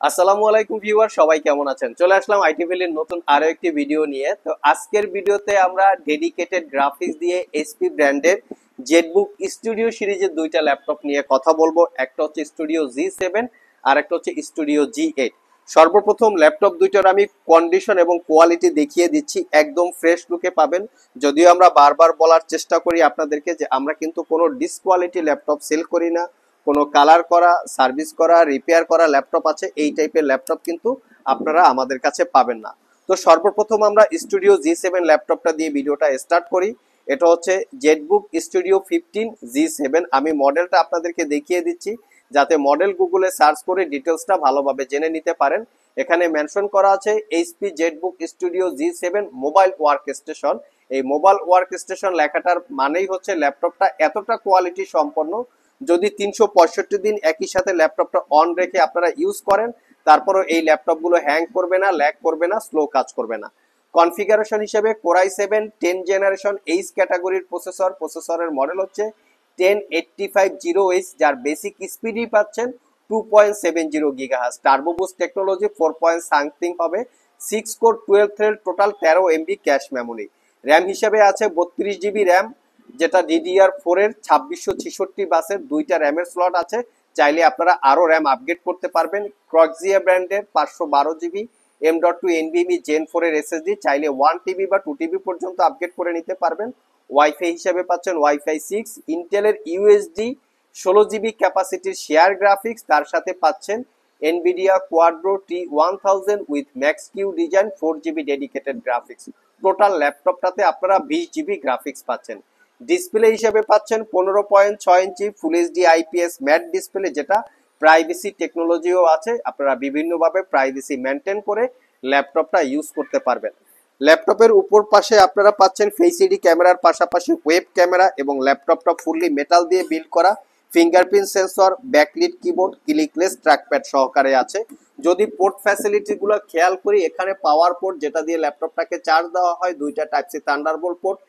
আসসালামু আলাইকুম ভিউয়ার, সবাই কেমন আছেন? চলে আসলাম আইটি ভ্যালির নতুন আরো একটি ভিডিও নিয়ে। তো আজকের ভিডিওতে আমরা ডেডিকেটেড গ্রাফিক্স দিয়ে এসপি ব্র্যান্ডের জেটবুক স্টুডিও সিরিজের দুইটা ল্যাপটপ নিয়ে কথা বলবো। একটা হচ্ছে স্টুডিও G7 আর একটা হচ্ছে স্টুডিও G8। সর্বপ্রথম ল্যাপটপ দুইটার আমি কন্ডিশন এবং কোয়ালিটি দেখিয়ে দিচ্ছি, একদম ফ্রেশ লুকে পাবেন। যদিও আমরা বারবার বলার চেষ্টা করি আপনাদেরকে যে আমরা কিন্তু কোনো ডিসকোয়ালিটি ল্যাপটপ সেল করি না, কোনো কালার করা, সার্ভিস করা, রিপেয়ার করা ল্যাপটপ আছে, এই টাইপের ল্যাপটপ কিন্তু আপনারা আমাদের কাছে পাবেন না। তো সর্বপ্রথম আমরা স্টুডিও G7 ল্যাপটপটা দিয়ে ভিডিওটা স্টার্ট করি। এটা হচ্ছে জেটবুক স্টুডিও 15 G7। আমি মডেলটা আপনাদেরকে দেখিয়ে দিচ্ছি যাতে মডেল গুগলে সার্চ করে ডিটেলসটা ভালোভাবে জেনে নিতে পারেন। এখানে মেনশন করা আছে HP ZBook studio G7 mobile work station. এই মোবাইল ওয়ার্ক স্টেশন লেখাটার মানেই হচ্ছে ল্যাপটপটা এতটা কোয়ালিটি সম্পন্ন, যদি 365 দিন একই সাথে ল্যাপটপটা অন রেখে আপনারা ইউজ করেন তারপরও এই ল্যাপটপগুলো হ্যাং করবে না, ল্যাগ করবে না, স্লো কাজ করবে না। কনফিগারেশন হিসেবে কোরাই 7 10 জেনারেশন এইচ ক্যাটাগরির প্রসেসরের মডেল হচ্ছে 10850H, যার বেসিক স্পিডই পাচ্ছেন 2.70 gigahertz. Turbo boost technology 4 point something হবে, 6 core 12 thread, total 13 MB cache memory. RAM হিসেবে আছে 32 জিবি র্যাম, যেটা DDR4 এর 2666 বাসের দুইটা র্যামের স্লট আছে। চাইলে আপনারা আরো র্যাম আপগ্রেড করতে পারবেন। ক্রক্সিয়া ব্র্যান্ডের 512 জিবি M.2 NVMe Gen 4 এর SSD, চাইলে 1 TB বা 2 TB পর্যন্ত আপগ্রেড করে নিতে পারবেন। ওয়াইফাই হিসেবে পাচ্ছেন ওয়াইফাই 6, ইন্টেলের ইউএসডি 16 জিবি ক্যাপাসিটির শেয়ার গ্রাফিক্স, তার সাথে পাচ্ছেন Nvidia Quadro T1000 with max Q design 4 GB dedicated graphics. Total ল্যাপটপটাতে আপনারা 20 জিবি গ্রাফিক্স পাচ্ছেন। ডিসপ্লে হিসেবে পাচ্ছেন 15.6 inch full HD IPS matte display, যেটা প্রাইভেসি টেকনোলজিও আছে। আপনারা বিভিন্নভাবে প্রাইভেসি মেনটেন করে ল্যাপটপটা ইউজ করতে পারবেন। ল্যাপটপের উপর পাশে আপনারা পাচ্ছেন ফেস আইডি ক্যামেরার পাশাপাশি ওয়েব ক্যামেরা এবং ল্যাপটপটা ফুললি মেটাল দিয়ে বিল্ড করা। Fingerprint sensor, backlit keyboard, clickless trackpad সহকারে আছে। যদি পোর্ট ফ্যাসিলিটিগুলো খেয়াল করি, এখানে পাওয়ার পোর্ট যেটা দিয়ে ল্যাপটপটাকে চার্জ দেওয়া হয়, দুইটা type C thunderbolt port,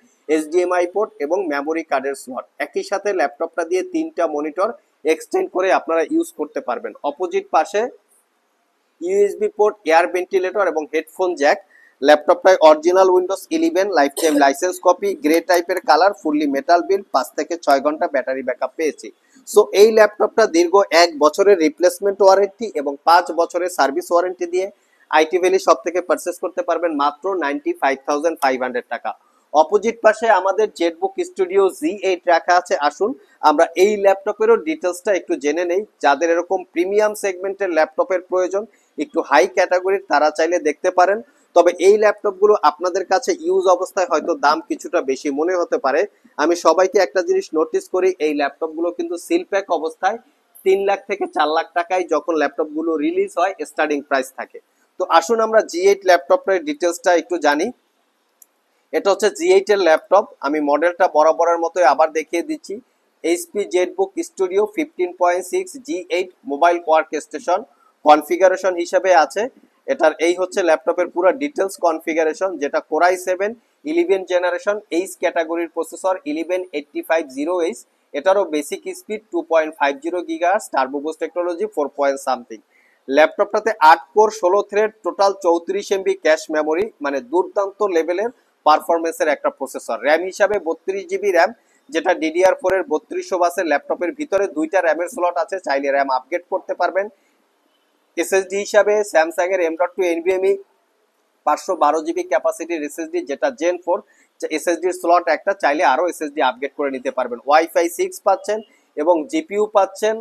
HDMI port এবং মেমোরি কার্ডের স্লট। একই সাথে ল্যাপটপটা দিয়ে 3টা মনিটর এক্সটেন্ড করে আপনারা ইউজ করতে পারবেন। অপোজিট পাশে ইউএসবি পোর্ট, এয়ার ভেন্টিলেটর এবং হেডফোন জ্যাক। ল্যাপটপটায় original Windows 11 life time licence copy, grey টাইপের কালার, ফুললি মেটাল বিল্ড, 5 থেকে 6 ঘন্টা ব্যাটারি ব্যাকআপ পেয়েছি। সো এই ল্যাপটপটা দীর্ঘ 1 বছরের রিপ্লেসমেন্ট ওয়ারেন্টি এবং 5 বছরের সার্ভিস ওয়ারেন্টি দিয়ে আইটি ভ্যালি সব থেকে পারচেস করতে পারবেন মাত্র 95,500 টাকা। অপোজিট পাশে আমাদের জেটবুক স্টুডিও G8 রাখা আছে। আসুন আমরা এই ল্যাপটপেরও ডিটেলসটা একটু জেনে নেই। যাদের এরকম প্রিমিয়াম সেগমেন্টের ল্যাপটপের প্রয়োজন, একটু হাই ক্যাটাগরির, তারা চাইলে দেখতে পারেন। তবে এই ল্যাপটপগুলো আপনাদের কাছে ইউজ অবস্থায় হয়তো দাম কিছুটা বেশি মনে হতে পারে। আমি সবাইকে একটা জিনিস নোটিস করি, এই ল্যাপটপগুলো কিন্তু সিল প্যাক অবস্থায় 3 লাখ থেকে 4 লাখ টাকায় যখন ল্যাপটপগুলো রিলিজ হয় স্টার্টিং প্রাইস থাকে। তো আসুন আমরা G8 ল্যাপটপের ডিটেলসটা একটু জানি। এটা হচ্ছে G8 এর ল্যাপটপ। আমি মডেলটা বরাবরের মতোই আবার দেখিয়ে দিচ্ছি। HP ZBook studio 15.6 G8 mobile work station. Configuration হিসেবে আছে, এটার এই হচ্ছে ল্যাপটপের পুরো ডিটেলস কনফিগারেশন, যেটা কোরাই 7 11 জেনারেশন এইচ ক্যাটাগরির প্রসেসর 11850H। এটারও basic speed 2.50 gigahertz, turbo boost technology 4 point something. ল্যাপটপটাতে 8 core 16 thread, total 34 MB cache memory, মানে দুর্দান্ত লেভেলের পারফরমেন্সের একটা প্রসেসর। র্যাম হিসাবে 32 জিবি র্যাম, যেটা DDR4 এর 3200 বাসের ল্যাপটপের ভিতরে দুইটা র্যামের স্লট আছে, চাইলে র্যাম আপগ্রেড করতে পারবেন। এসএসডি হিসাবে স্যামসাং এর M.2 NVMe 512 জিবি ক্যাপাসিটির এসএসডি, যেটা Gen 4 এসএসডির স্লট একটা, চাইলে আরো এসএসডি আপগ্রেড করে নিতে পারবেন। ওয়াইফাই 6 পাচ্ছেন এবং জিপিইউ পাচ্ছেন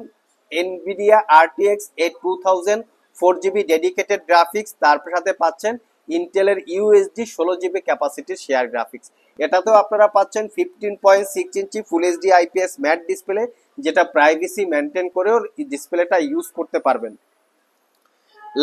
NVIDIA RTX 8000 4 GB dedicated graphics, তার সাথে পাচ্ছেন ইন্টেলের ইউএসডি 16 জিবি ক্যাপাসিটির শেয়ার গ্রাফিক্স। এটাতেও আপনারা পাচ্ছেন 15.6 inch full HD IPS matte display, যেটা প্রাইভেসি মেনটেন করেও ডিসপ্লেটা ইউজ করতে পারবেন।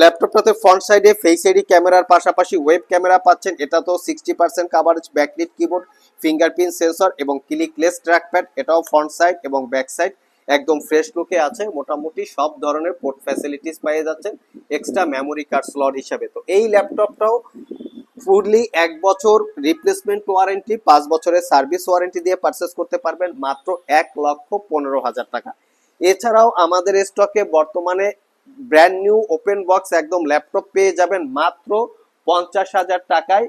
ল্যাপটপটাতে ফ্রন্ট সাইডে ফেস আইডি ক্যামেরার পাশাপাশি ওয়েব ক্যামেরা পাচ্ছেন। এটা তো 60% coverage, backlit keyboard, fingerprint sensor এবং ক্লিকলেস ট্র্যাকপ্যাড। এটাও ফ্রন্ট সাইড এবং ব্যাক সাইড একদম ফ্রেশ লুকে আছে। মোটামুটি সব ধরনের পোর্ট ফ্যাসিলিটিস পেয়ে যাচ্ছেন এক্সট্রা মেমোরি কার্ড স্লট হিসাবে। তো এই ল্যাপটপটাও ফুললি 1 বছর রিপ্লেসমেন্ট ওয়ারেন্টি, 5 বছরের সার্ভিস ওয়ারেন্টি দিয়ে পারচেস করতে পারবেন মাত্র 1,15,000 টাকা। এছাড়াও আমাদের স্টকে বর্তমানে ব্র্যান্ড নিউ ওপেন বক্স একদম ল্যাপটপ পেয়ে যাবেন মাত্র 50,000 টাকায়।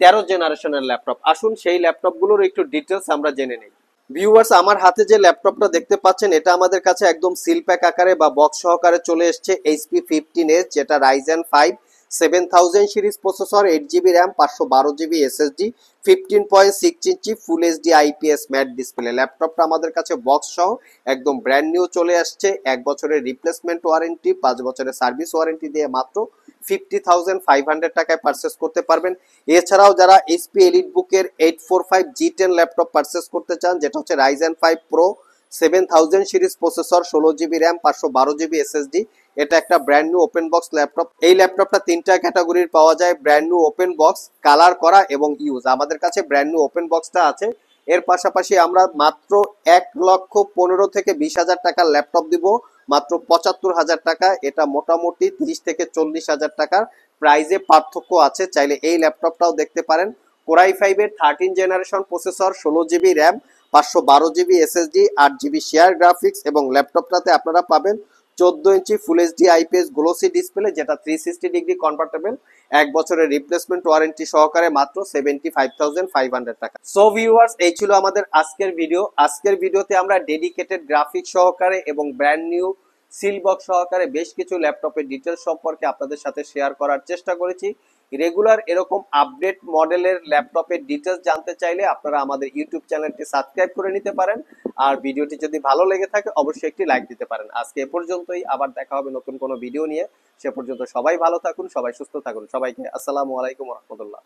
13 জেনারেশনের ল্যাপটপ। আসুন সেই ল্যাপটপগুলোর একটু ডিটেলস আমরা জেনে নেই। ভিউয়ার্স, আমার হাতে যে ল্যাপটপটা দেখতে পাচ্ছেন এটা আমাদের কাছে একদম সিল প্যাক আকারে বা বক্স সহকারে চলে এসছে HP 15s, যেটা Ryzen 5 7000 series processor, 8GB RAM, 512GB SSD, 15.6 inch full HD IPS matte display. ল্যাপটপটা আমাদের কাছে বক্স সহ একদম ব্র্যান্ড নিউ চলে আসছে। 1 বছরের রিপ্লেসমেন্ট ওয়ারেন্টি, 5 বছরের সার্ভিস ওয়ারেন্টি দিয়ে মাত্র 50,500 টাকায় পারচেস করতে পারবেন। এছাড়াও যারা HP এলিটবুকের 845 G10 ল্যাপটপ পারচেস করতে চান, যেটা হচ্ছে Ryzen 5 Pro 7000 series processor, 16GB RAM, 512GB SSD, এটা একটা brand new open box laptop. এই ল্যাপটপটা তিনটা ক্যাটাগরির পাওয়া যায়, brand new open box, colour করা এবং ইউজ। আমাদের কাছে ব্র্যান্ড নিউ ওপেন বক্সটা আছে। এর পাশাপাশি আমরা মাত্র 1,15,000 থেকে 20,000 টাকার ল্যাপটপ দিব মাত্র 75,000 টাকা। এটা মোটামুটি 30 থেকে 40,000 টাকার প্রাইজে পার্থক্য আছে। চাইলে এই ল্যাপটপটাও দেখতে পারেন। কোরাই 5 এর 13 generation processor, 16GB RAM, 512GB SSD, 8GB share graphics এবং ল্যাপটপটাতে আপনারা পাবেন 14 inch full HD IPS glossy display, যেটা 360 ডিগ্রি কনভার্টেবল। 1 বছরের রিপ্লেসমেন্ট ওয়ারেন্টি সহকারে মাত্র 75,500 টাকা। সো ভিউয়ার্স, এই ছিল আমাদের আজকের ভিডিও। আজকের ভিডিওতে আমরা ডেডিকেটেড গ্রাফিক্স সহকারে এবং ব্র্যান্ড নিউ সিল বক্স সহকারে বেশ কিছু ল্যাপটপের ডিটেলস সম্পর্কে আপনাদের সাথে শেয়ার করার চেষ্টা করেছি। রেগুলার এরকম আপডেট মডেলের ল্যাপটপের ডিটেলস জানতে চাইলে আপনারা আমাদের ইউটিউব চ্যানেলটি সাবস্ক্রাইব করে নিতে পারেন। আর ভিডিওটি যদি ভালো লেগে থাকে অবশ্যই একটি লাইক দিতে পারেন। আজকে এ পর্যন্তই, আবার দেখা হবে নতুন কোনো ভিডিও নিয়ে। সে পর্যন্ত সবাই ভালো থাকুন, সবাই সুস্থ থাকুন। সবাইকে আসসালামু আলাইকুম ওয়া রাহমাতুল্লাহ।